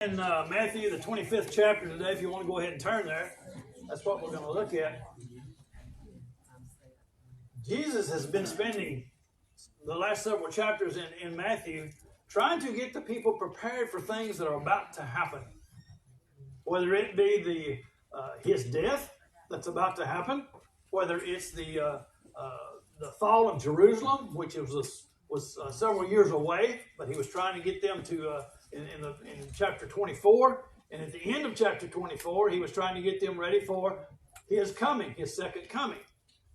In Matthew, the 25th chapter today, if you want to go ahead and turn there, that's what we're going to look at. Jesus has been spending the last several chapters in Matthew trying to get the people prepared for things that are about to happen. Whether it be his death that's about to happen, whether it's the fall of Jerusalem, which was several years away, but he was trying to get them to in chapter 24, and at the end of chapter 24, he was trying to get them ready for his coming, his second coming.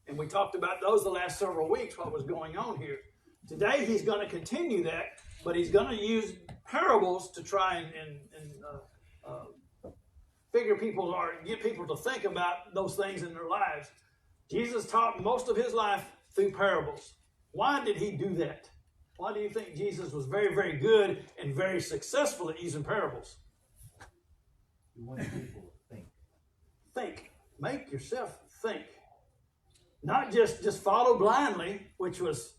And we talked about those the last several weeks, what was going on here. Today, he's going to continue that, but he's going to use parables to try and figure people or get people to think about those things in their lives. Jesus taught most of his life through parables. Why did he do that? Why do you think Jesus was very, very good and very successful at using parables? You want people to think. Think. Make yourself think. Not just follow blindly, which was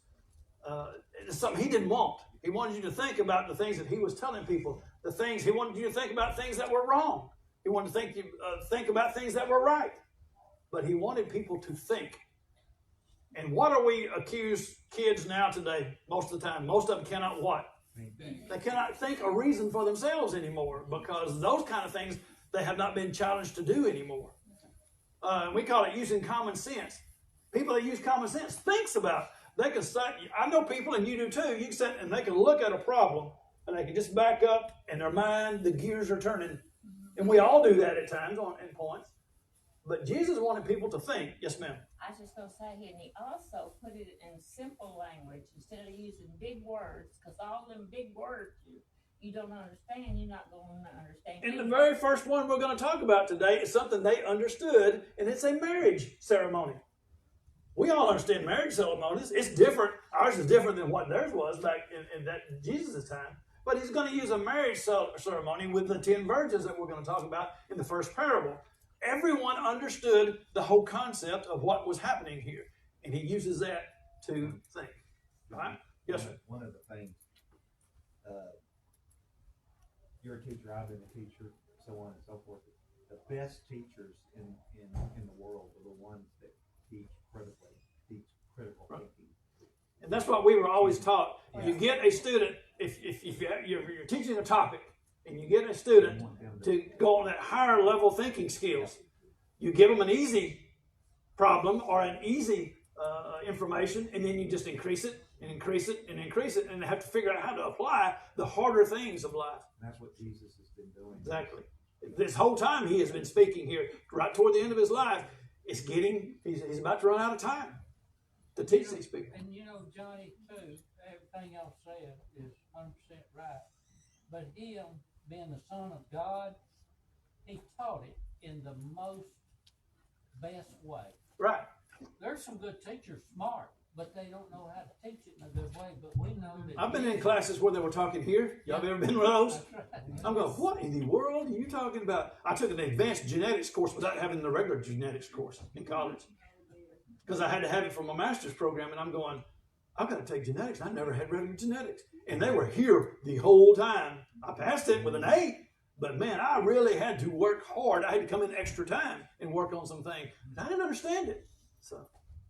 something he didn't want. He wanted you to think about the things that he was telling people. The things he wanted you to think about things that were wrong. He wanted to think about things that were right. But he wanted people to think. And what are we accused kids now today? Most of the time, most of them cannot what? They cannot think a reason for themselves anymore because those kind of things they have not been challenged to do anymore. We call it using common sense. People that use common sense thinks about. They can sit. I know people, and you do too. You can sit and they can look at a problem and they can just back up, and their mind, the gears are turning. And we all do that at times in points. But Jesus wanted people to think. Yes, ma'am. I was just going to say here, and he also put it in simple language instead of using big words, because all them big words you don't understand, you're not going to understand. And the very first one we're going to talk about today is something they understood, and it's a marriage ceremony. We all understand marriage ceremonies. It's different. Ours is different than what theirs was back in that Jesus' time. But he's going to use a marriage ceremony with the 10 virgins that we're going to talk about in the first parable. Everyone understood the whole concept of what was happening here. And he uses that to think. Right? Yes, sir. One of the things, you're a teacher, I've been a teacher, so on and so forth. The best teachers in the world are the ones that teach critical right. thinking. And that's what we were always taught. Yeah. You get a student, if you're teaching a topic, and you get a student to go on that higher level thinking skills, you give them an easy problem or an easy information, and then you just increase it and increase it and increase it, and they have to figure out how to apply the harder things of life. And that's what Jesus has been doing. Exactly. This whole time he has been speaking here, right toward the end of his life. He's about to run out of time to teach these people. And Johnny, too, everything y'all said is 100% right. But him, being the Son of God, he taught it in the most best way. Right. There's some good teachers, smart, but they don't know how to teach it in a good way. But we know that. I've been in classes where they were talking here. Y'all ever been to those? That's right. I'm going, what in the world are you talking about? I took an advanced genetics course without having the regular genetics course in college. Because I had to have it for my master's program, and I'm going, I've got to take genetics. I never had regular genetics. And they were here the whole time. I passed it with an A, but man, I really had to work hard. I had to come in extra time and work on some things. I didn't understand it.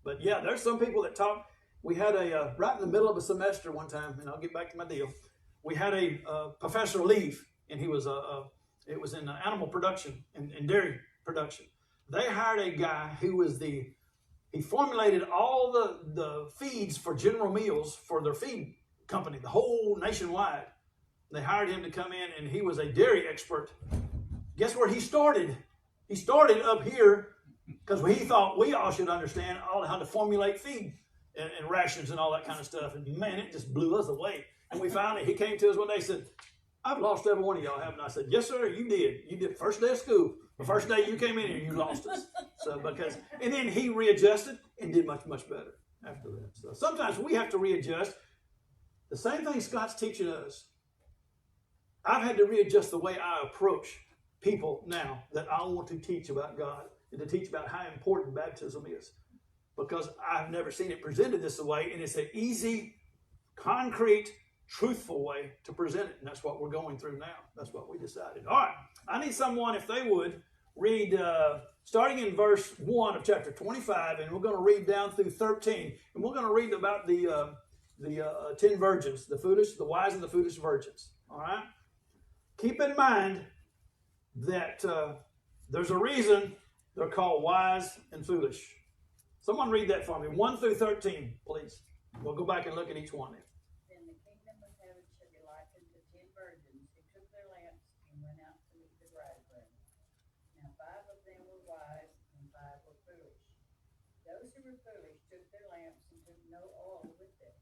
But yeah, there's some people that talk. We had right in the middle of a semester one time, and I'll get back to my deal. We had a professor leave, and it was in animal production and dairy production. They hired a guy who was he formulated all the feeds for General Mills for their feed company, the whole nationwide. They hired him to come in, and he was a dairy expert. Guess where he started? He started up here because he thought we all should understand how to formulate feed and rations and all that kind of stuff. And man, it just blew us away. And we found it. He came to us one day and said, I've lost every one of y'all, haven't I? I said, yes, sir, you did. You did first day of school. The first day you came in here, you lost us. And then he readjusted and did much, much better after that. So sometimes we have to readjust. The same thing Scott's teaching us. I've had to readjust the way I approach people now that I want to teach about God and to teach about how important baptism is. Because I've never seen it presented this way, and it's an easy, concrete truthful way to present it. And that's what we're going through now. That's what we decided. All right. I need someone, if they would, read starting in verse 1 of chapter 25, and we're going to read down through 13. And we're going to read about the 10 virgins, the foolish, the wise, and the foolish virgins. All right? Keep in mind that there's a reason they're called wise and foolish. Someone read that for me. 1 through 13, please. We'll go back and look at each one. Then the kingdom of heaven shall be likened to 10 virgins who took their lamps and went out to meet the bridegroom. Now 5 of them were wise and 5 were foolish. Those who were foolish took their lamps and took no oil with them.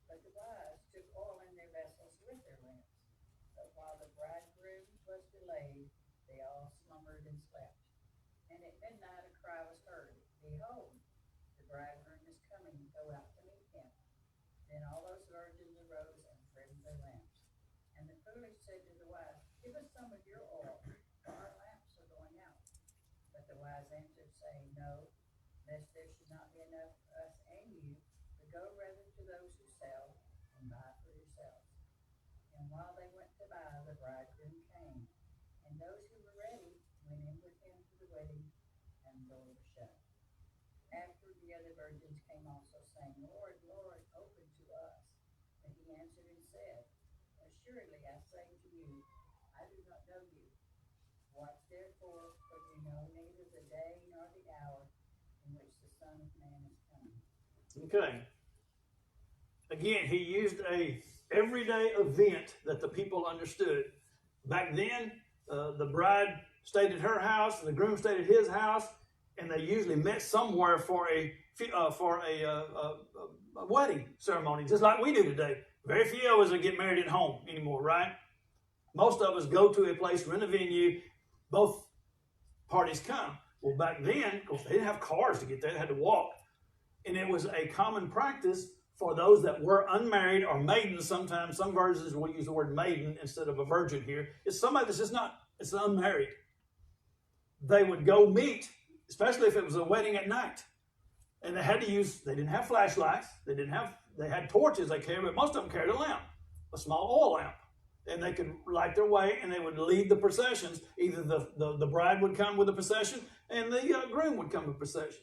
But the wise took oil in their vessels with their lamps. But while the bridegroom was delayed, they all slumbered and slept. And at midnight a cry was heard, Behold, the bridegroom is coming, go out to meet him. Then all those virgins arose and trimmed their lamps. And the foolish said to the wise, Give us some of your oil, for our lamps are going out. But the wise answered, saying, No, lest there should not be enough for us and you, but go rather to those who sell and buy for yourselves. And while they went to buy, the bridegroom came. And those who were ready went in with him to the wedding, and the door was shut. After the other virgins came also, saying, Lord, Lord, open to us. And he answered and said, Assuredly I say to you, I do not know you. Watch therefore, for you know neither the day nor the hour in which the Son of Man is coming. Okay. Again, he used a everyday event that the people understood. Back then, the bride stayed at her house, and the groom stayed at his house, and they usually met somewhere for a wedding ceremony, just like we do today. Very few of us will get married at home anymore, right? Most of us go to a place, rent a venue, both parties come. Well, back then, of course, they didn't have cars to get there, they had to walk. And it was a common practice for those that were unmarried or maidens. Sometimes some versions will use the word maiden instead of a virgin here. It's somebody that's just not, it's unmarried. They would go meet, especially if it was a wedding at night. And they had to use, they didn't have flashlights, they had torches they carried, but most of them carried a lamp, a small oil lamp. And they could light their way, and they would lead the processions. Either the bride would come with the procession, and the groom would come with the procession.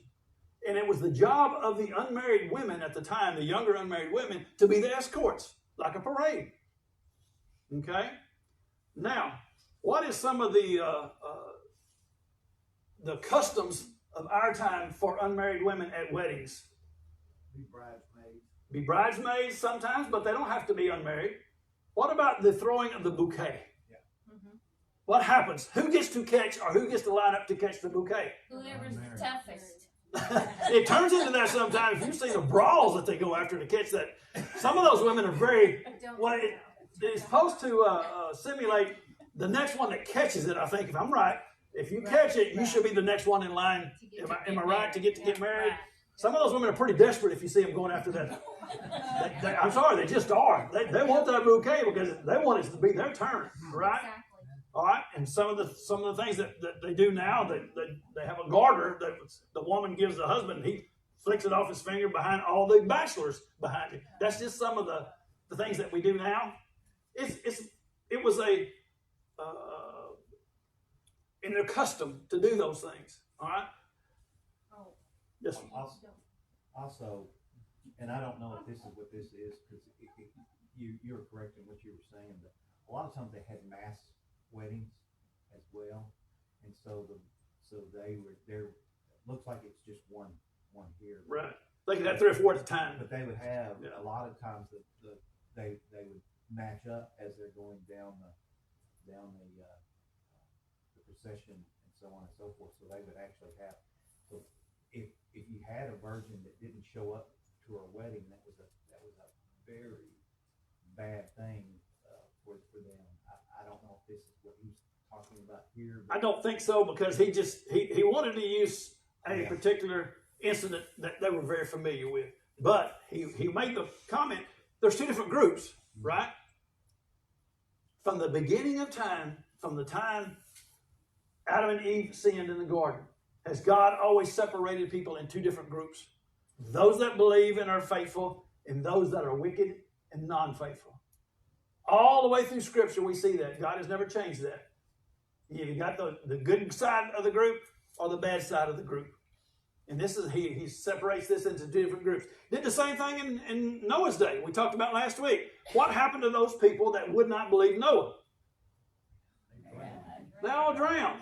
And it was the job of the unmarried women at the time, the younger unmarried women, to be the escorts, like a parade. Okay? Now, what is some of the customs of our time for unmarried women at weddings? Be bridesmaids. Be bridesmaids sometimes, but they don't have to be unmarried. What about the throwing of the bouquet? Yeah. Mm-hmm. What happens? Who gets to catch, or who gets to line up to catch the bouquet? Whoever's the toughest. It turns into that sometimes. If you see the brawls that they go after to catch that, some of those women are very, well, it's supposed to simulate the next one that catches it, I think, if I'm right. If you catch it, you should be the next one in line. Am I right to get married? Right. Some of those women are pretty desperate if you see them going after that. I'm sorry, they just are. They want that bouquet because they want it to be their turn, right? Exactly. All right, and some of the things that they do now, they have a garter that the woman gives the husband. He flicks it off his finger behind all the bachelors behind it. That's just some of the things that we do now. It was in their custom to do those things. All right. Oh, Yes. Also, and I don't know if this is what this is, because you're correct in what you were saying, but a lot of times they had mass weddings as well, and so they were there. Looks like it's just one here, Right. They could have 3 or 4 at a time. but they would have Yeah. a lot of times they would match up as they're going down the procession and so on and so forth. So they would actually have. So if you had a virgin that didn't show up to her wedding, that was a very bad thing for them. I don't know if this is what he's talking about here. I don't think so, because he wanted to use a particular incident that they were very familiar with. But he made the comment, there's 2 different groups, right? From the beginning of time, from the time Adam and Eve sinned in the garden, has God always separated people in 2 different groups. Those that believe and are faithful, and those that are wicked and non-faithful. All the way through Scripture, we see that. God has never changed that. You got the good side of the group or the bad side of the group. And this is he separates this into two different groups. Did the same thing in Noah's day. We talked about last week. What happened to those people that would not believe Noah? They all drowned.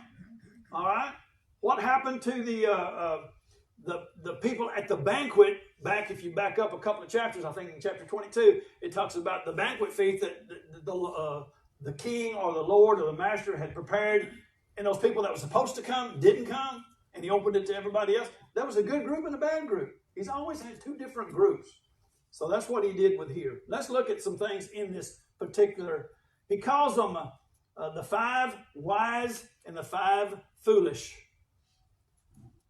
All right. What happened to the people at the banquet? Back, if you back up a couple of chapters, I think in chapter 22, it talks about the banquet feast that the king or the Lord or the master had prepared, and those people that were supposed to come didn't come, and he opened it to everybody else. There was a good group and a bad group. He's always had two different groups. So that's what he did with here. Let's look at some things in this particular. He calls them the 5 wise and the 5 foolish.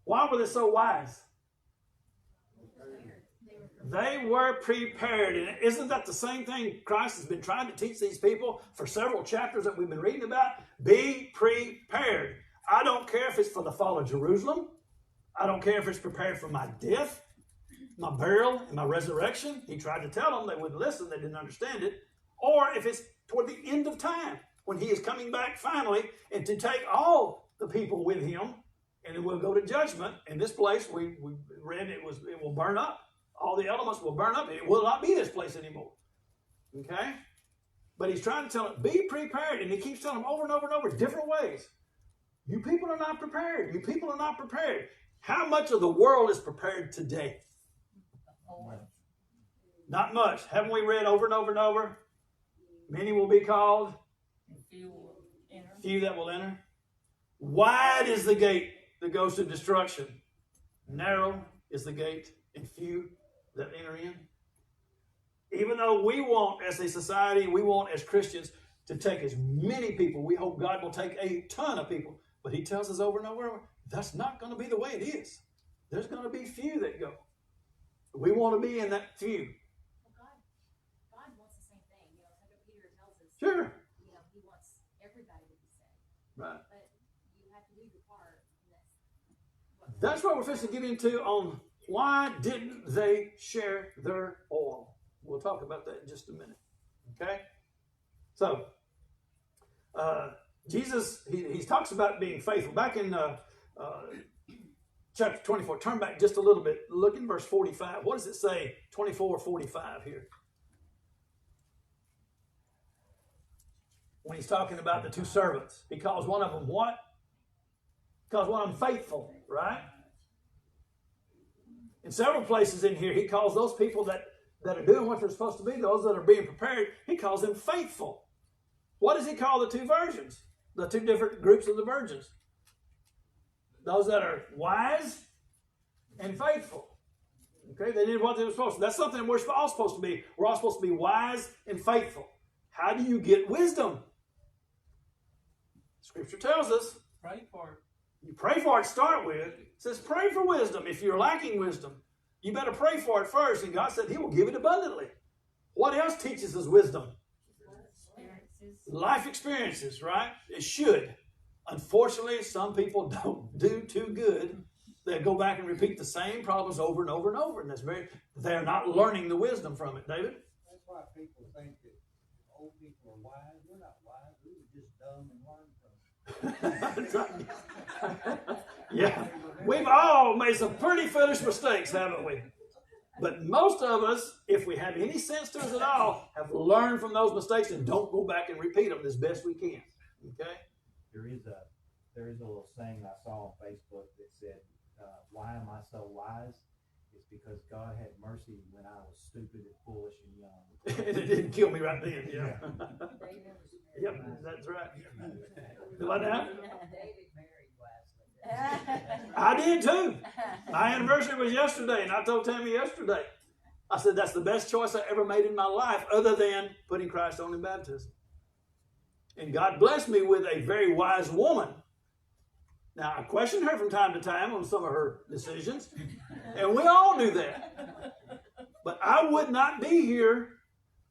Why were they so wise? They were prepared. And isn't that the same thing Christ has been trying to teach these people for several chapters that we've been reading about? Be prepared. I don't care if it's for the fall of Jerusalem. I don't care if it's prepared for my death, my burial, and my resurrection. He tried to tell them. They wouldn't listen. They didn't understand it. Or if it's toward the end of time, when he is coming back finally, and to take all the people with him, and it will go to judgment. In this place, we read it will burn up. All the elements will burn up. It will not be this place anymore. Okay? But he's trying to tell them, be prepared. And he keeps telling them over and over and over, different ways. You people are not prepared. You people are not prepared. How much of the world is prepared today? Not much. Haven't we read over and over and over? Many will be called. Few that will enter. Wide is the gate that goes to destruction. Narrow is the gate, and few that enter in. Even though we want, as a society, we want as Christians to take as many people, we hope God will take a ton of people. But he tells us over and over and over, that's not going to be the way it is. There's going to be few that go. We want to be in that few. Well, God wants the same thing. You know, Second Peter tells us. Sure. You know, he wants everybody to be saved. Right. But you have to do your part. That's what we're fixing to get into on why didn't they share their oil. We'll talk about that in just a minute. Okay? So, Jesus, he talks about being faithful. Back in chapter 24, turn back just a little bit. Look in verse 45. What does it say? 24:45 here. When he's talking about the two servants. He calls one of them what? He calls one of them faithful, right? In several places in here, he calls those people that are doing what they're supposed to be, those that are being prepared, he calls them faithful. What does he call the two virgins? The two different groups of the virgins? Those that are wise and faithful. Okay, they did what they were supposed to. That's something we're all supposed to be. We're all supposed to be wise and faithful. How do you get wisdom? Scripture tells us. Pray for it. You pray for it to start with. It says pray for wisdom. If you're lacking wisdom, you better pray for it first. And God said he will give it abundantly. What else teaches us wisdom? Life experiences, right? It should. Unfortunately, some people don't do too good. They go back and repeat the same problems over and over and over. And they're not learning the wisdom from it, David. That's why people think that old people are wise. We're not wise. We were just dumb and learned from Yeah, we've all made some pretty foolish mistakes, haven't we? But most of us, if we have any sense to us at all, have learned from those mistakes and don't go back and repeat them as best we can. Okay? There is a little saying I saw on Facebook that said, why am I so wise? It's because God had mercy when I was stupid and foolish and young. And it didn't kill me right then. Yeah. Yep, that's right. What now? David married wisely. I did too. My anniversary was yesterday, and I told Tammy yesterday. I said, that's the best choice I ever made in my life, other than putting Christ on in baptism. And God blessed me with a very wise woman. Now, I question her from time to time on some of her decisions, and we all do that. But I would not be here.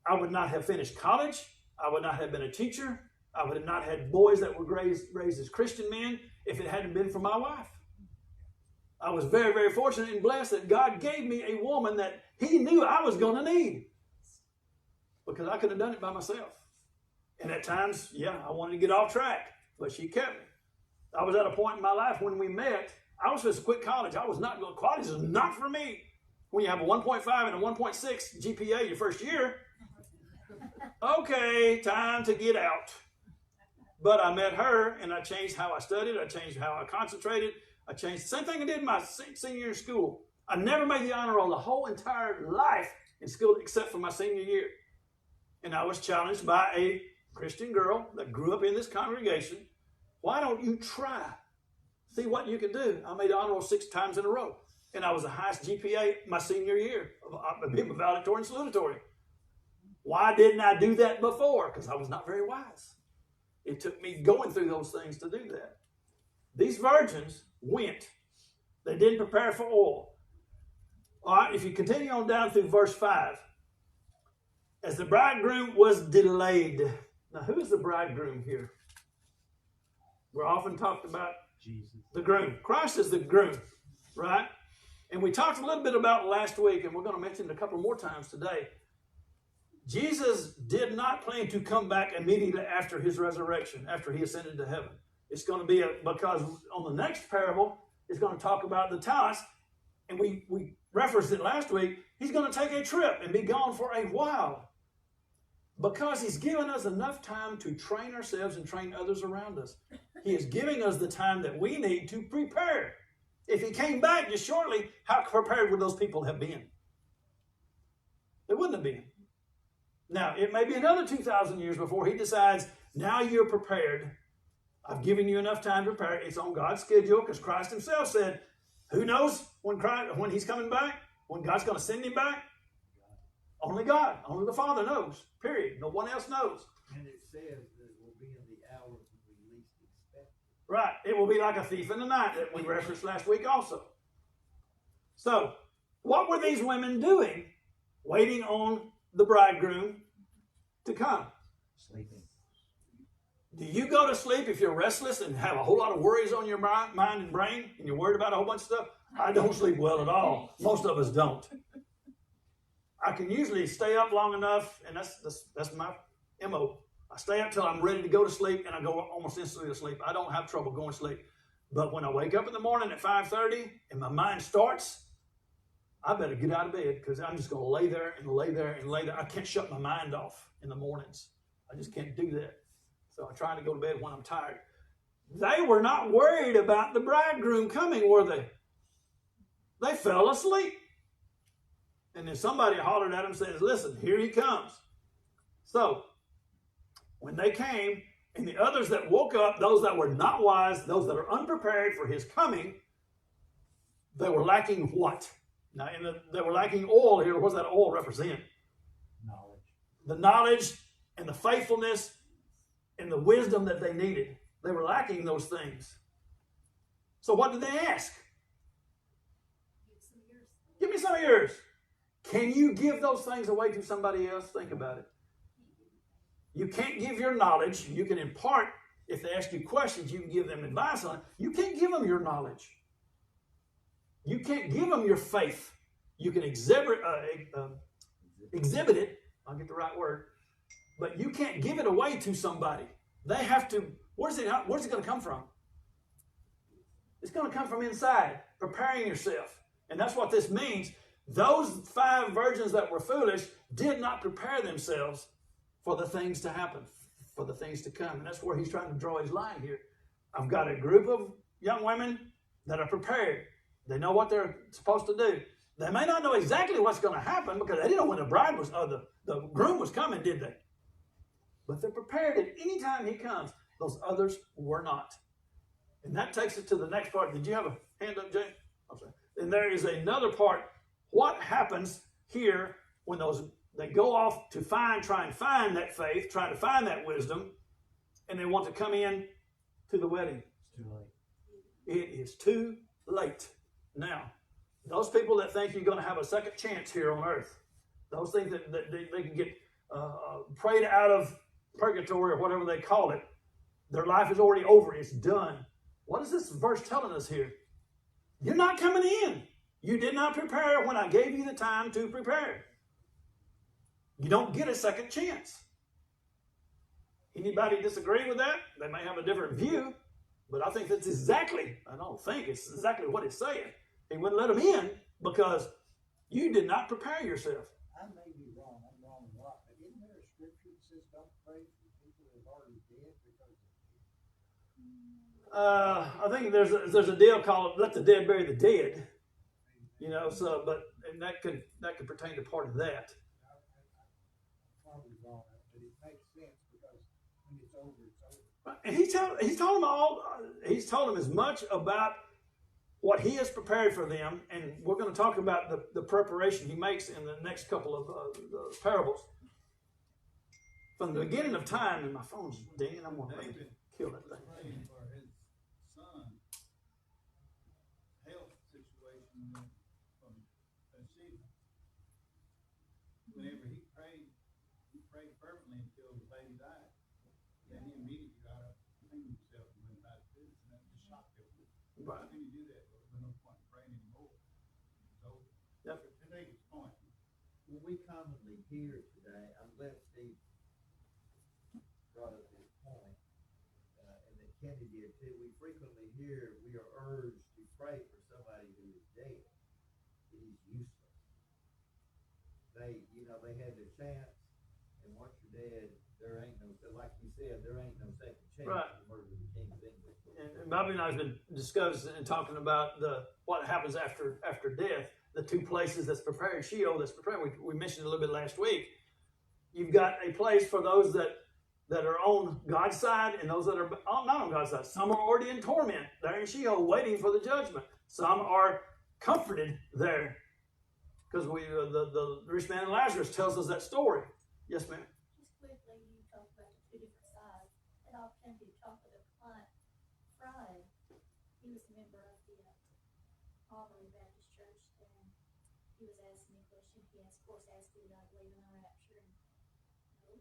I would not have finished college. I would not have been a teacher. I would have not had boys that were raised as Christian men if it hadn't been for my wife. I was very, very fortunate and blessed that God gave me a woman that he knew I was going to need. Because I could have done it by myself. And at times, yeah, I wanted to get off track, but she kept me. I was at a point in my life when we met, I was supposed to quit college. I was not going, college is not for me. When you have a 1.5 and a 1.6 GPA your first year, okay, time to get out. But I met her, and I changed how I studied. I changed how I concentrated. I changed the same thing I did in my senior year of school. I never made the honor roll the whole entire life in school except for my senior year. And I was challenged by a Christian girl that grew up in this congregation. Why don't you try? See what you can do. I made the honor roll 6 times in a row. And I was the highest GPA my senior year, valedictorian and salutatorian. Why didn't I do that before? Because I was not very wise. It took me going through those things to do that. These virgins went. They didn't prepare for oil. All right, if you continue on down through verse 5, as the bridegroom was delayed. Now, who is the bridegroom here? We're often talked about Jesus. The groom. Christ is the groom, right? And we talked a little bit about it last week, and we're going to mention it a couple more times today. Jesus did not plan to come back immediately after his resurrection, after he ascended to heaven. It's going to be because on the next parable, it's going to talk about the talents, and we referenced it last week. He's going to take a trip and be gone for a while because he's given us enough time to train ourselves and train others around us. He is giving us the time that we need to prepare. If he came back just shortly, how prepared would those people have been? They wouldn't have been. Now, it may be another 2,000 years before he decides, now you're prepared. I've given you enough time to prepare. It's on God's schedule because Christ himself said, who knows when he's coming back? When God's going to send him back? Only God. Only the Father knows. Period. No one else knows. And it says that it will be in the hour when we least expect it. Right. It will be like a thief in the night that we referenced last week also. So, what were these women doing? Waiting on the bridegroom to come. Sleeping. Do you go to sleep if you're restless and have a whole lot of worries on your mind and brain and you're worried about a whole bunch of stuff? I don't sleep well at all. Most of us don't. I can usually stay up long enough, and that's my MO. I stay up till I'm ready to go to sleep, and I go almost instantly to sleep. I don't have trouble going to sleep. But when I wake up in the morning at 5:30 and my mind starts, I better get out of bed because I'm just going to lay there and lay there and lay there. I can't shut my mind off in the mornings. I just can't do that. So I try to go to bed when I'm tired. They were not worried about the bridegroom coming, were they? They fell asleep. And then somebody hollered at them and says, listen, here he comes. So when they came, and the others that woke up, those that were not wise, those that are unprepared for his coming, they were lacking what? Now, they were lacking oil here. What does that oil represent? Knowledge. The knowledge and the faithfulness and the wisdom that they needed. They were lacking those things. So what did they ask? Give me some of yours. Can you give those things away to somebody else? Think about it. You can't give your knowledge. You can impart. If they ask you questions, you can give them advice on it. You can't give them your knowledge. You can't give them your faith. You can exhibit it. I'll get the right word. But you can't give it away to somebody. They have to. Where's it going to come from? It's going to come from inside, preparing yourself. And that's what this means. Those 5 virgins that were foolish did not prepare themselves for the things to happen, for the things to come. And that's where he's trying to draw his line here. I've got a group of young women that are prepared. They know what they're supposed to do. They may not know exactly what's going to happen because they didn't know when the bride was, or the groom was coming, did they? But they're prepared at any time he comes. Those others were not. And that takes us to the next part. Did you have a hand up, Jay? I'm sorry. And there is another part. What happens here when they go off to try and find that faith, try to find that wisdom, and they want to come in to the wedding? It's too late. It is too late. Now, those people that think you're going to have a second chance here on earth, those things that they can get prayed out of purgatory or whatever they call it, their life is already over. It's done. What is this verse telling us here? You're not coming in. You did not prepare when I gave you the time to prepare. You don't get a second chance. Anybody disagree with that? They may have a different view, but I think that's exactly, I don't think, it's exactly what it's saying. He wouldn't let them in because you did not prepare yourself. I may be wrong, I'm wrong a lot, but isn't there a scripture that says don't pray for people that are already dead because I think there's a deal called "Let the dead bury the dead," So, but and that could pertain to part of that. I'm probably wrong, but it makes sense because when it's over, it's over. And he's told them as much about what he has prepared for them, and we're going to talk about the preparation he makes in the next couple of parables. From the beginning of time, and my phone's dinging, I'm going to kill that thing. Praying for his son's health situation from Bathsheba. Whenever he prayed fervently until the baby died. Then he immediately got up, cleaned himself, and went about his business, and that just shocked everyone. Right. How can you do that? Well, there's no point in praying anymore. So, Yep. to make his point, Well, we commonly hear today, I'm glad Steve brought up this point, and that Kenny did too. We frequently hear we are urged to pray for somebody who is dead. It is useless. They had their chance, and once you're dead, there ain't no, like you said, there ain't no second chance Right. to murder the King of England. And Bobby and I have been discussing and talking about what happens after death. The two places that's prepared, Sheol that's prepared. We mentioned a little bit last week. You've got a place for those that are on God's side and those that are not on God's side. Some are already in torment. They're in Sheol waiting for the judgment. Some are comforted there because the rich man and Lazarus tells us that story. Yes, ma'am. Just quickly, you talked about the two different sides. That opportunity to talk with a client Friday. He was a member of the Auburn Baptist Church, and he was asking me a question. He asked, of course, asked me about believing in the rapture. No.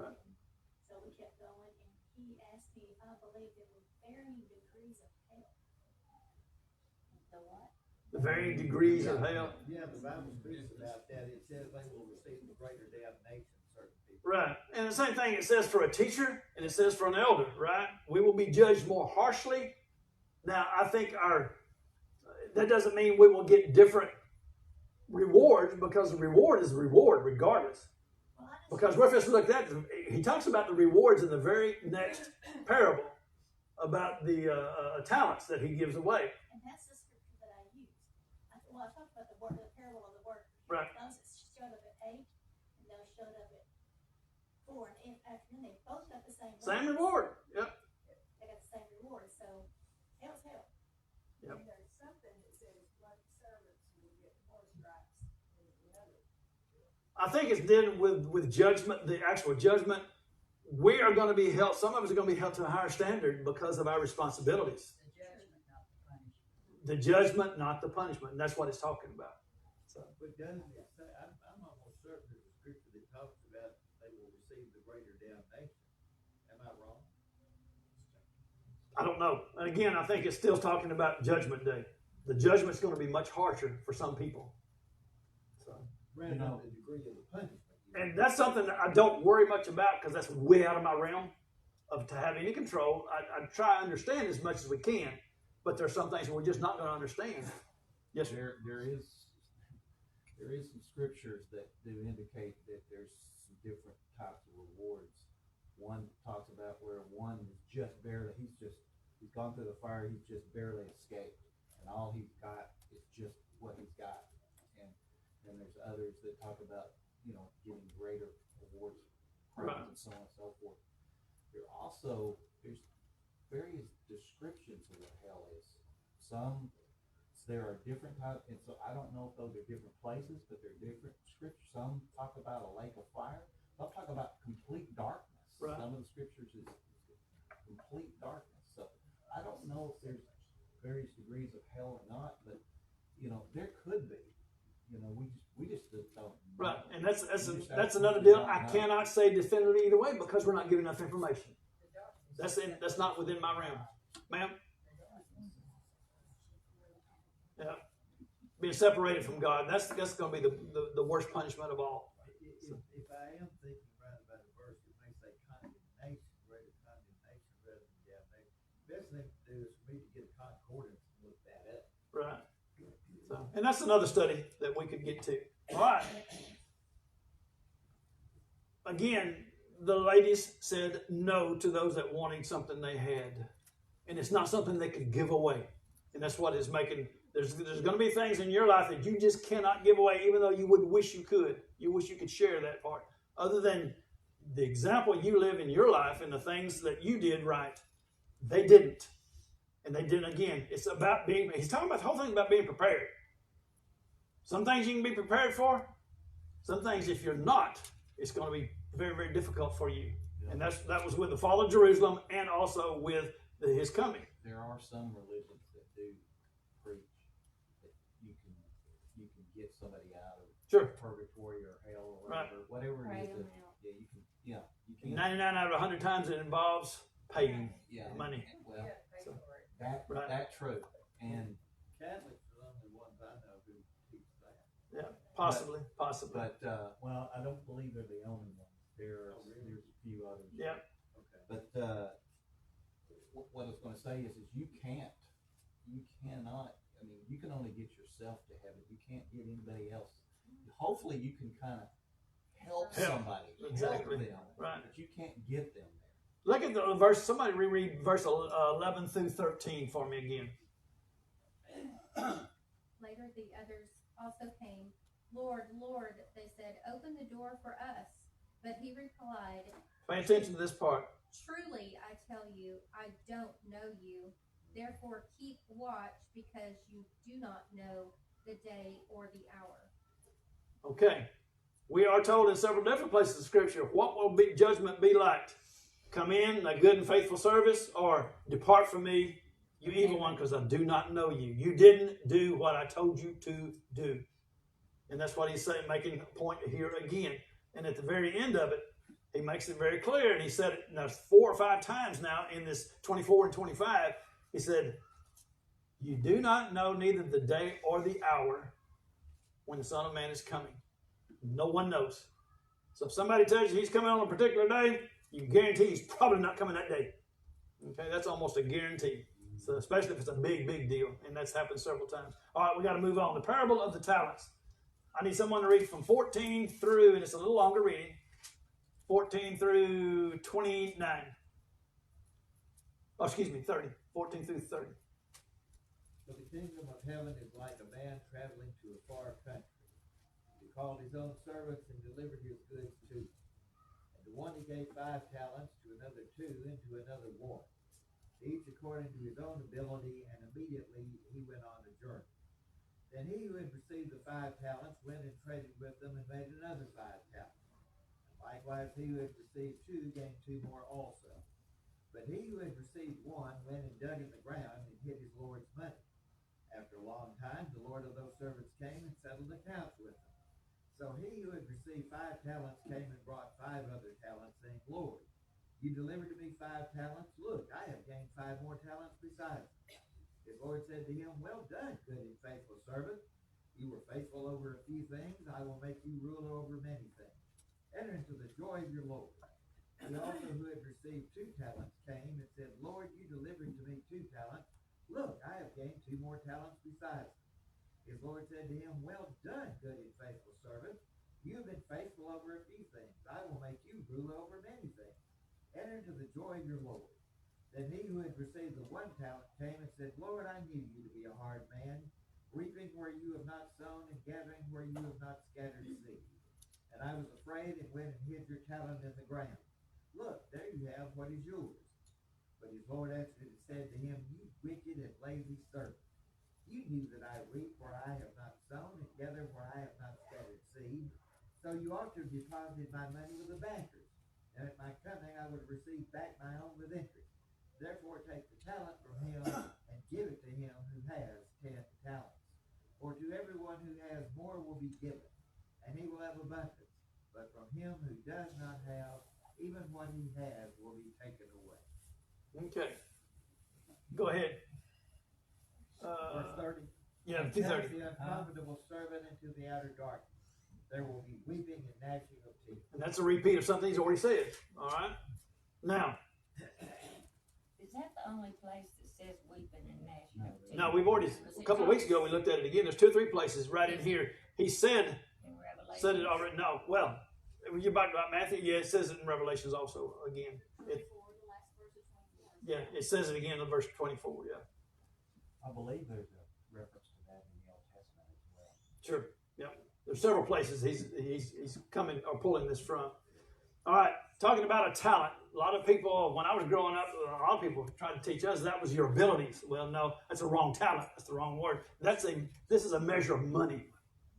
Right. And so we kept going, and he asked me if I believed there were varying degrees of hell. The what? The varying degrees of hell. Yeah, the Bible speaks about that. It says they will receive the greater damnation, certain people. Right. And the same thing it says for a teacher and it says for an elder, right? We will be judged more harshly. Now, I think that doesn't mean we will get different rewards because the reward is a reward regardless. Well, I just Because we're just looked at, he talks about the rewards in the very next parable about the talents that he gives away. And that's the scripture that I use. I talked about the parable of the workers. Right. Those that showed up at 8 and those showed up at 4 in the afternoon, they both got the same Same reward. Yep. They got the same reward, so hell's hell. Yep. And there's something that says one servants will get more stripes than the other. I think it's dealing with judgment, the actual judgment. We are going to be held, some of us are going to be held to a higher standard because of our responsibilities. The judgment, not The judgment, not the the punishment. punishment. And that's what it's talking about. So, But doesn't it say, I'm almost certain there's a scripture that talks about they will receive the greater damnation. Am I wrong? I don't know. And again, I think it's still talking about judgment day. The judgment's going to be much harsher for some people. So, Rather than the degree of the punishment. and that's something that I don't worry much about because that's way out of my realm to have any control. I try to understand as much as we can, but there's some things we're just not going to understand. Yes, sir. There is some scriptures that do indicate that there's some different types of rewards. One talks about where one is just barely, he's gone through the fire, he's just barely escaped, and all he's got is just what he's got. And then there's others that talk about, getting greater rewards, crowns, Right. and so on and so forth. There's various descriptions of what hell is. There are different types, and so I don't know if those are different places, but they're different scriptures. Some talk about a lake of fire. Some talk about complete darkness. Right. Some of the scriptures is complete darkness. So I don't know if there's various degrees of hell or not, but there could be. We just don't know. Right, and that's We just have another to deal. not I know. cannot say definitively either way because we're not giving enough information. The darkness. That's not within my realm, ma'am. Yeah, being separated from God. That's going to be the worst punishment of all. If I am thinking right about a verse, it may say condemnation. to do is for me to get a concordance and look that up. Right. So, and that's another study that we could get to. All right. Again, the ladies said no to those that wanted something they had. And it's not something they could give away. And that's what is making, there's going to be things in your life that you just cannot give away, even though you would wish you could. You wish you could share that part. Other than the example you live in your life and the things that you did right, they didn't. And they didn't again. It's about being, he's talking about the whole thing about being prepared. Some things you can be prepared for. Some things, if you're not, it's going to be very, very difficult for you. Yeah. And that was with the fall of Jerusalem and also with his coming. There are some religions that do preach that you can get somebody out of Sure. purgatory or hell or Right. whatever Pray it is. them out. You can. 99 out of 100 times it involves paying Yeah. money. Well, Yeah, pay so- for it. Right. that's true. And Catholics are the only ones I know who teach that. Yeah, possibly. but well, I don't believe they're the only ones. There's a few others. Yeah. Okay. But what I was going to say is you cannot. I mean, you can only get yourself to heaven. You can't get anybody else. Hopefully, you can kind of help somebody. Exactly. Help them, Right. But you can't get them there. Look at the verse. Somebody reread verse 11 through 13 for me again. Later the others also came. Lord, Lord, they said, open the door for us. But he replied, Pay attention to this part. truly, I tell you, I don't know you. Therefore keep watch, because you do not know the day or the hour. Okay. We are told in several different places of Scripture, what will judgment be like? Come in, a good and faithful service, or depart from me, you evil one, because I do not know you. You didn't do what I told you to do. And that's what he's saying, making a point here again. And at the very end of it, he makes it very clear, and he said it now 4 or 5 times now in this 24 and 25. He said, you do not know neither the day or the hour when the Son of Man is coming. No one knows. So if somebody tells you he's coming on a particular day, you can guarantee he's probably not coming that day. Okay, that's almost a guarantee. So especially if it's a big, big deal, and that's happened several times. All right, we got to move on. The parable of the talents. I need someone to read from 14 through, and it's a little longer reading, 14 through 29. Oh, excuse me, 30. 14 through 30. For the kingdom of heaven is like a man traveling to a far country. He called his own servants and delivered his goods to them. And to one he gave 5 talents, to another 2, and to another 1, each according to his own ability, and immediately he went on a journey. Then he who had received the 5 talents went and traded with them and made another 5 talents. And likewise he who had received 2 gained 2 more also. But he who had received 1 went and dug in the ground and hid his Lord's money. After a long time the Lord of those servants came and settled accounts with them. So he who had received 5 talents came and brought 5 other talents, saying, Lord, you delivered to me 5 talents. Look, I have gained 5 more talents besides them. His Lord said to him, well done, good and faithful servant. You were faithful over a few things. I will make you ruler over many things. Enter into the joy of your Lord. And also who had received 2 talents came and said, Lord, you delivered to me 2 talents. Look, I have gained 2 more talents besides them. His Lord said to him, well done, good and faithful servant. You have been faithful over a few things. I will make you ruler over many things. Enter into the joy of your Lord. Then he who had received the 1 talent came and said, Lord, I knew you to be a hard man, reaping where you have not sown and gathering where you have not scattered seed. And I was afraid and went and hid your talent in the ground. Look, there you have what is yours. But his Lord answered and said to him, you wicked and lazy servant. You knew that I reap where I have not sown and gather where I have not scattered seed. So you ought to have deposited my money with the bankers, and at my coming I would receive back my own with interest. Therefore take the talent from him and give it to him who has 10 talents. For to everyone who has more will be given, and he will have abundance. But from him who does not have, even what he has will be taken away. Okay. Go ahead. Verse 30. Yeah, And 2:30. cast the unprofitable servant into the outer darkness. There will be weeping and gnashing of teeth. And that's a repeat of something he's already said. All right. Now, Is that the only place that says weeping and gnashing of teeth? No, we've already, a couple of weeks ago, we looked at it again. There's 2 or 3 places right in here. He said In Revelation. it already. No, well, you're about Matthew. Yeah, it says it in Revelations also again. It, yeah, it says it again in verse 24. Yeah. I believe there's a reference to that in the Old Testament as well. Sure. Yep. There's several places he's coming or pulling this from. All right. Talking about a talent. A lot of people, when I was growing up, a lot of people tried to teach us that was your abilities. Well, no, that's a wrong talent. That's the wrong word. This is a measure of money.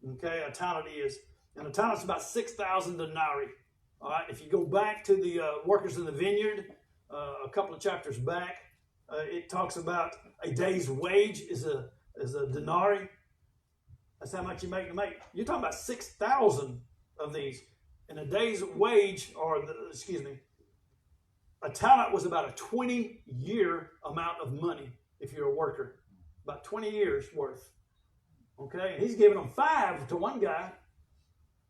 Okay. A talent is, and a talent's about 6,000 denarii. All right. If you go back to the workers in the vineyard, a couple of chapters back, it talks about a day's wage is a denarii. That's how much you make to make. You're talking about 6,000 of these. And a day's wage, a talent was about a 20-year amount of money if you're a worker. About 20 years worth. Okay? And he's giving them 5 to one guy,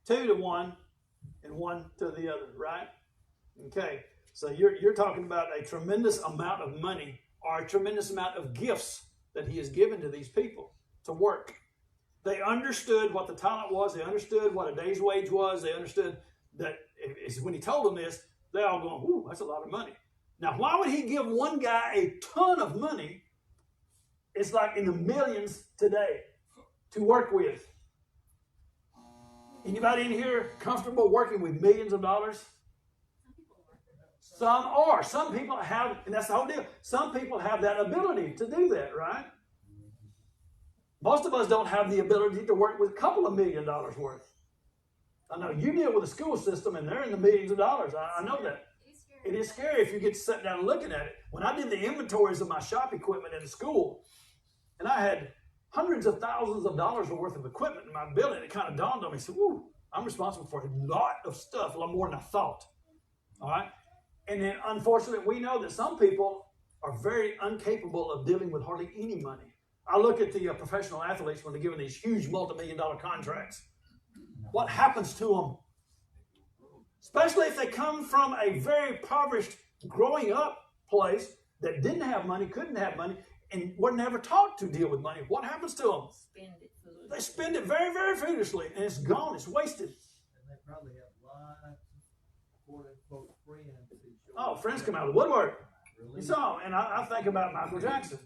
2 to one, and 1 to the other, right? Okay. So you're talking about a tremendous amount of money or a tremendous amount of gifts that he has given to these people to work. They understood what the talent was. They understood what a day's wage was. They understood that when he told them this, they're all going, "Ooh, that's a lot of money." Now, why would he give one guy a ton of money? It's like in the millions today to work with. Anybody in here comfortable working with millions of dollars? Some are. Some people have, and that's the whole deal. Some people have that ability to do that, right? Most of us don't have the ability to work with a couple of $1 million worth. I know you deal with a school system and they're in the millions of dollars. I know that. It is scary if you get to sit down and looking at it. When I did the inventories of my shop equipment in the school, and I had hundreds of thousands of dollars worth of equipment in my building, it kind of dawned on me. I said, "Ooh, I'm responsible for a lot of stuff, a lot more than I thought." All right? And then, unfortunately, we know that some people are very incapable of dealing with hardly any money. I look at the professional athletes when they're given these huge multi-million-dollar contracts. What happens to them? Especially if they come from a very impoverished growing up place that didn't have money, couldn't have money, and were never taught to deal with money. What happens to them? Spend it foolishly. They spend it very, very foolishly, and it's gone. It's wasted. And they probably have lots of quote-unquote friends. Oh, friends come out of the woodwork. You saw, and I think about Michael Jackson.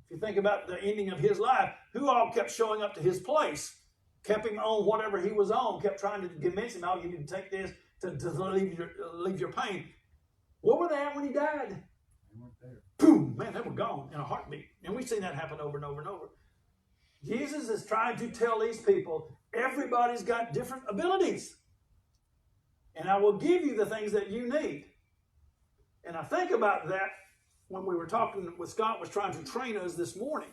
If you think about the ending of his life, who all kept showing up to his place, kept him on whatever he was on, kept trying to convince him, "Oh, you need to take this to leave your pain." Where were they at when he died? They weren't there. Boom, man, they were gone in a heartbeat. And we've seen that happen over and over and over. Jesus is trying to tell these people, everybody's got different abilities. And I will give you the things that you need. And I think about that when we were talking with Scott was trying to train us this morning.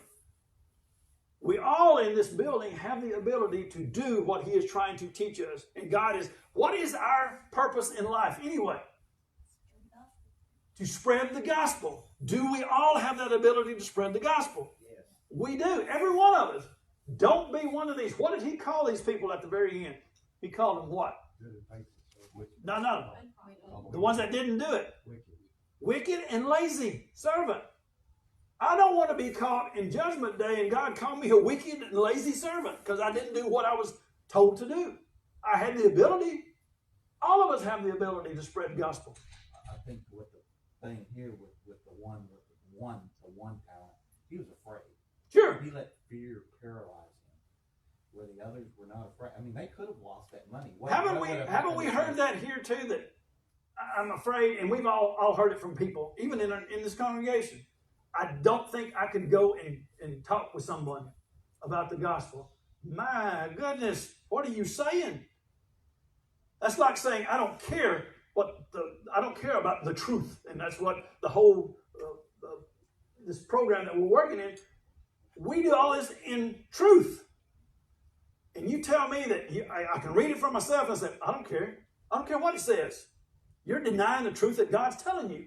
We all in this building have the ability to do what he is trying to teach us. And what is our purpose in life anyway? To spread the gospel. Do we all have that ability to spread the gospel? Yes. We do. Every one of us. Don't be one of these. What did he call these people at the very end? He called them what? Good and faithful. Wicked. No. The ones that didn't do it. Wicked and lazy servant. I don't want to be caught in judgment day and God call me a wicked and lazy servant because I didn't do what I was told to do. I had the ability. All of us have the ability to spread the gospel. I think with the thing here with the one talent, he was afraid. Sure. He let fear paralyze him, where the others were not afraid. I mean, they could have lost that money. Haven't we heard that here too? That I'm afraid, and we've all heard it from people, even in this congregation. I don't think I could go and talk with someone about the gospel. My goodness, what are you saying? That's like saying I don't care about the truth, and that's what the whole this program that we're working in. We do all this in truth, and you tell me that I can read it for myself and say I don't care. I don't care what it says. You're denying the truth that God's telling you.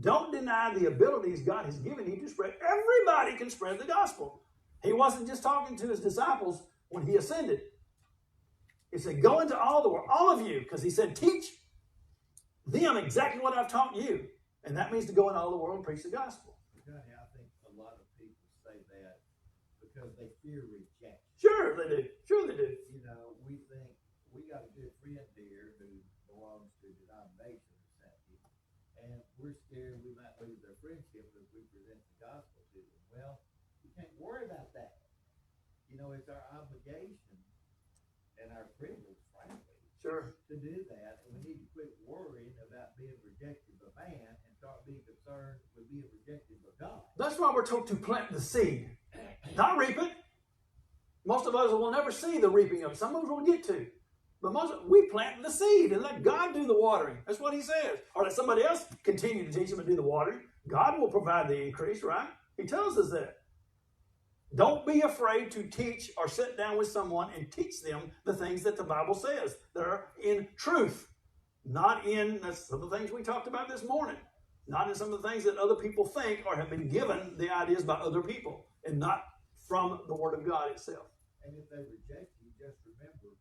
Don't deny the abilities God has given you to spread. Everybody can spread the gospel. He wasn't just talking to his disciples when he ascended. He said, go into all the world, all of you, because he said, teach them exactly what I've taught you. And that means to go in all the world and preach the gospel. Johnny, I think a lot of people say that because they fear rejection. Sure they do. Sure they do. You know, we think we got a good friend here who belongs to a denomination or something, and we're scared we might lose their friendship if we present the gospel to them. Well, you can't worry about that. You know, it's our obligation and our privilege, frankly, Sure. to do that, and we need to quit worrying about being rejected by man and start being concerned with being rejected by God. That's why we're told to plant the seed, not reap it. Most of us will never see the reaping of it. Some of us will get to. But we plant the seed and let God do the watering. That's what he says. Or let somebody else continue to teach them and do the watering. God will provide the increase, right? He tells us that. Don't be afraid to teach or sit down with someone and teach them the things that the Bible says that are in truth. Not in some of the things we talked about this morning. Not in some of the things that other people think or have been given the ideas by other people. And not from the Word of God itself. And if they reject you, just remember,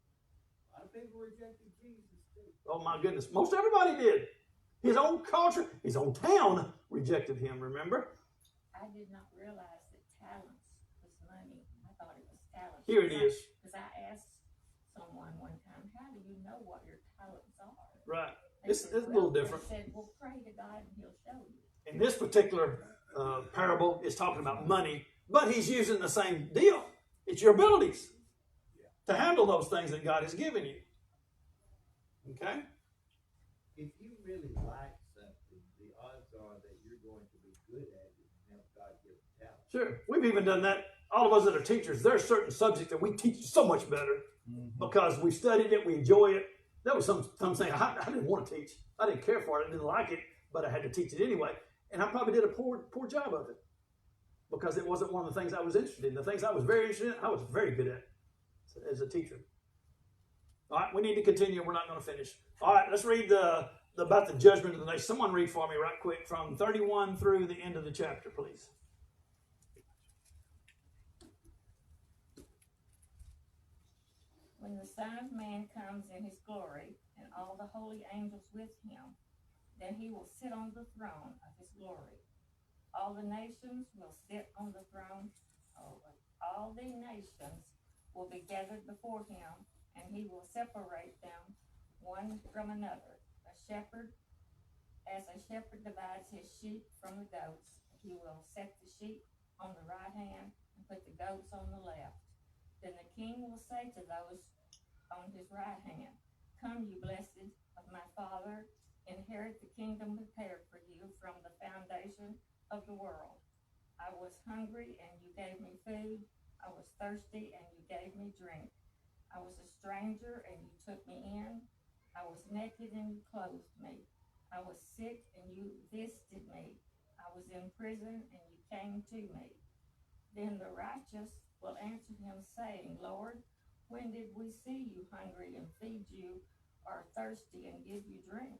a lot of people rejected Jesus too. Oh my goodness. Most everybody did. His own culture, his own town rejected him, remember? I did not realize that talents was money. I thought it was talents. Here it is. Because I asked someone one time, how do you know what your talents are? Right. They It's said, a little They different. said, well, pray to God and he'll show you. In this particular parable, it's talking about money, but he's using the same deal. It's your abilities to handle those things that God has given you. Okay? If you really like something, the odds are that you're going to be good at it and have God-given talent. Sure. We've even done that. All of us that are teachers, there are certain subjects that we teach so much better because we studied it, we enjoy it. There was some thing I didn't want to teach. I didn't care for it. I didn't like it, but I had to teach it anyway. And I probably did a poor job of it because it wasn't one of the things I was interested in. The things I was very interested in, I was very good at as a teacher. All right, we need to continue. We're not going to finish. All right, let's read about the judgment of the nation. Someone read for me right quick from 31 through the end of the chapter, please. When the Son of Man comes in his glory, and all the holy angels with him, then he will sit on the throne of his glory. All the nations will sit on the throne. All the nations will be gathered before him, and he will separate them one from another. As a shepherd divides his sheep from the goats, he will set the sheep on the right hand and put the goats on the left. Then the king will say to those on his right hand, come, you blessed of my Father, inherit the kingdom prepared for you from the foundation of the world. I was hungry, and you gave me food. I was thirsty, and you gave me drink. I was a stranger, and you took me in. I was naked, and you clothed me. I was sick, and you visited me. I was in prison, and you came to me. Then the righteous will answer him, saying, Lord, when did we see you hungry and feed you, or thirsty and give you drink?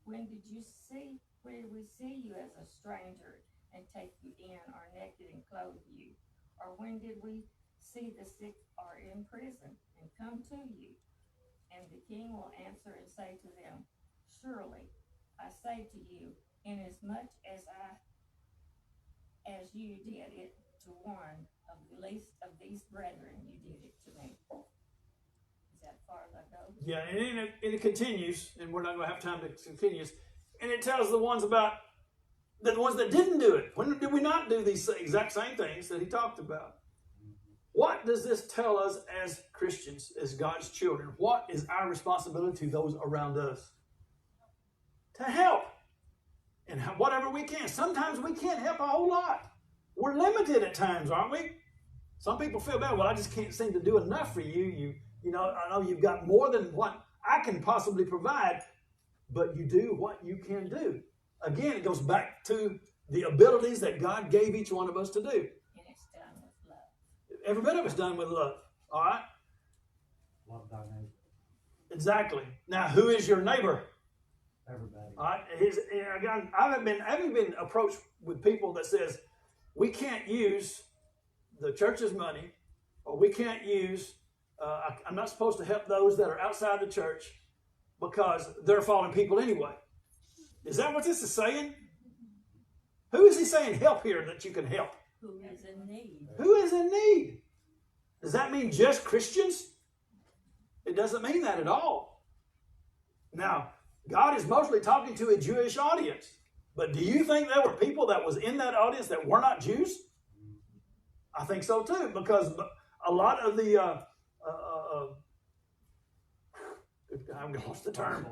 When did we see you as a stranger and take you in, or naked and clothe you? Or when did we see the sick or in prison and come to you? And the king will answer and say to them, surely I say to you, inasmuch as you did it to one of the least of these brethren, you did it to me. Is that far as I go? Yeah, and it continues, and we're not going to have time to continue. And it tells the ones that didn't do it. When did we not do these exact same things that he talked about? What does this tell us as Christians, as God's children? What is our responsibility to those around us? To help. And whatever we can. Sometimes we can't help a whole lot. We're limited at times, aren't we? Some people feel bad. Well, I just can't seem to do enough for you. You know, I know you've got more than what I can possibly provide, but you do what you can do. Again, it goes back to the abilities that God gave each one of us to do. And it's done with love. Every bit of it's done with love. All right? Love thy neighbor. Exactly. Now, who is your neighbor? Everybody. All right? I haven't been approached with people that says, we can't use the church's money, or we can't use, I'm not supposed to help those that are outside the church because they're fallen people anyway. Is that what this is saying? Who is he saying help here that you can help? Who is in need? Who is in need? Does that mean just Christians? It doesn't mean that at all. Now, God is mostly talking to a Jewish audience. But do you think there were people that was in that audience that were not Jews? I think so too, because a lot of the I've lost the term.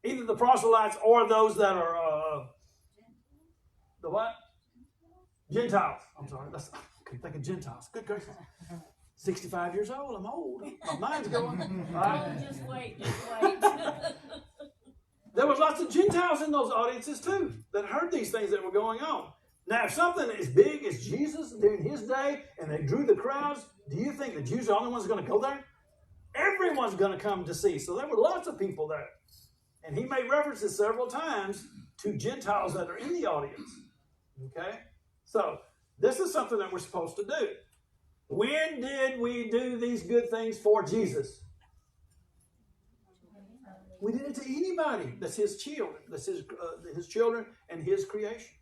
Either the proselytes or those that are the what? Gentiles. I'm sorry. I couldn't think of Gentiles. Good gracious. 65 years old. I'm old. My mind's going. Oh, just wait, just wait. There was lots of Gentiles in those audiences too that heard these things that were going on. Now, if something as big as Jesus during his day and they drew the crowds, do you think the Jews are the only ones going to go there? Everyone's going to come to see. So there were lots of people there. And he made references several times to Gentiles that are in the audience. Okay? So this is something that we're supposed to do. When did we do these good things for Jesus? We did it to anybody that's his children. That's his children and his creation.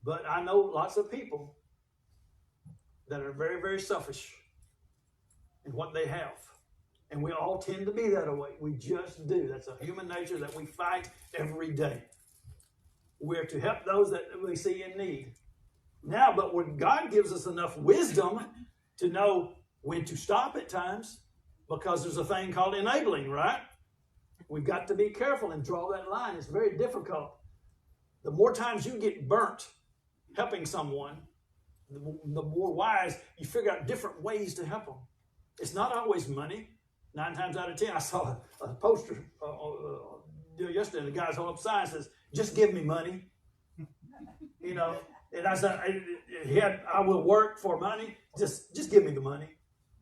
But I know lots of people that are very, very selfish in what they have. And we all tend to be that way. We just do. That's a human nature that we fight every day. We're to help those that we see in need. Now, but when God gives us enough wisdom to know when to stop at times, because there's a thing called enabling, right? We've got to be careful and draw that line. It's very difficult. The more times you get burnt helping someone, the more wise you figure out different ways to help them. It's not always money. 9 times out of 10, I saw a poster yesterday. The guy's holding up signs says, "Just give me money." You know, and I said, "I will work for money. Just give me the money."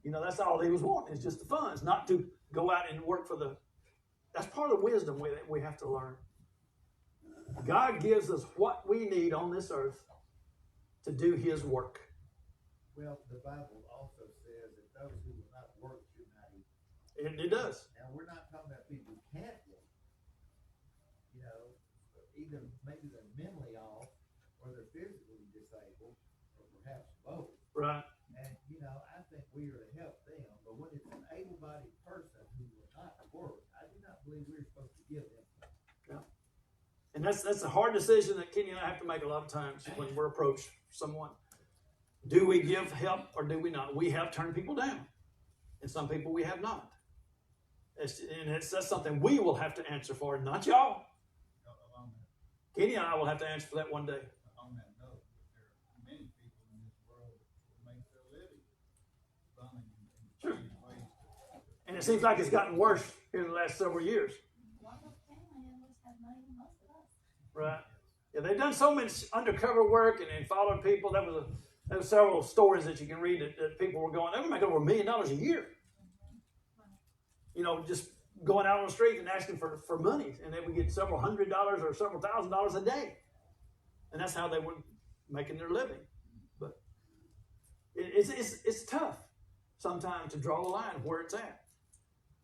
You know, that's all he was wanting. It's just the funds, not to go out and work for the. That's part of wisdom we have to learn. God gives us what we need on this earth to do his work. Well, the Bible also says that those who will not work should not eat. It does. Now, we're not talking about people who can't work. You know, either maybe they're mentally off or they're physically disabled or perhaps both. Right. And, you know, I think we are to help them. But when it's an able-bodied person who will not work, I do not believe we're supposed to give them something. Yeah. And that's a hard decision that Kenny and I have to make a lot of times when we're approached someone. Do we give help or do we not? We have turned people down. And some people we have not. That's something we will have to answer for, not y'all. Kenny and I will have to answer for that one day. On that note, there are many people in this world that make their living bumming and ways. And it seems like it's gotten worse here in the last several years. A lot of panhandlers have money than most of us. Right. Yeah, they've done so much undercover work and followed people. There was several stories that you can read that people were going, they were making over $1 million a year. You know, just going out on the street and asking for money. And they would get several $100s or several $1,000s a day. And that's how they were making their living. But it's tough sometimes to draw the line where it's at.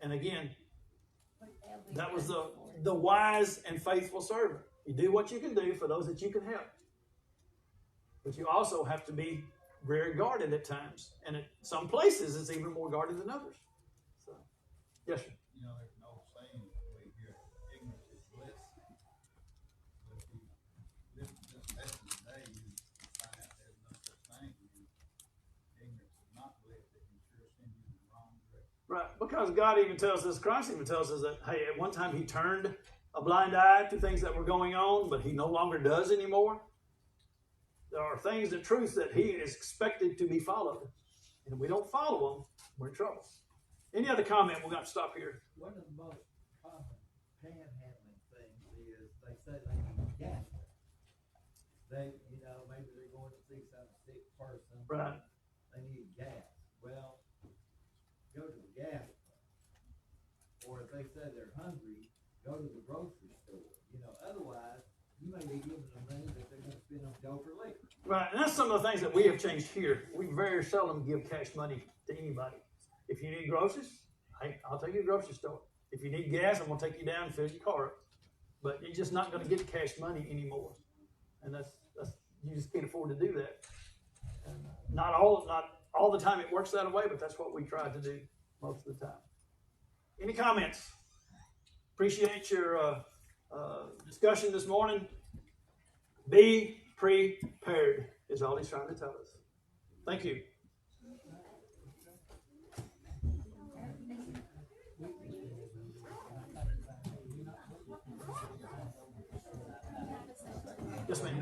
And again, that was the wise and faithful servant. You do what you can do for those that you can help. But you also have to be very guarded at times. And at some places, it's even more guarded than others. So, yes, sir. You know, there's an old saying we hear, ignorance is bliss. But if you live this lesson today, you find out there's no such thing. Ignorance is not bliss. It can sure send you in the wrong direction. Right, because God even tells us, Christ even tells us that, hey, at one time he turned a blind eye to things that were going on, but he no longer does anymore. There are things, the truths that he is expected to be followed. And if we don't follow them, we're in trouble. Any other comment? We're going to stop here. One of the most common panhandling things is they say they need gas. They, you know, maybe they're going to see some sick person. Right. They need gas. Well, go to the gas pump. Or if they say they're hungry, go to the grocery store. You know, otherwise, you may be giving them money that they're going to spend on dope or liquor. Right, and that's some of the things that we have changed here. We very seldom give cash money to anybody. If you need groceries, hey, I'll take you to the grocery store. If you need gas, I'm going to take you down and fill your car up. But you're just not going to get cash money anymore, and that's you just can't afford to do that. And not all the time it works that way, but that's what we try to do most of the time. Any comments? Appreciate your discussion this morning. Be prepared is all he's trying to tell us. Thank you. Yes, ma'am.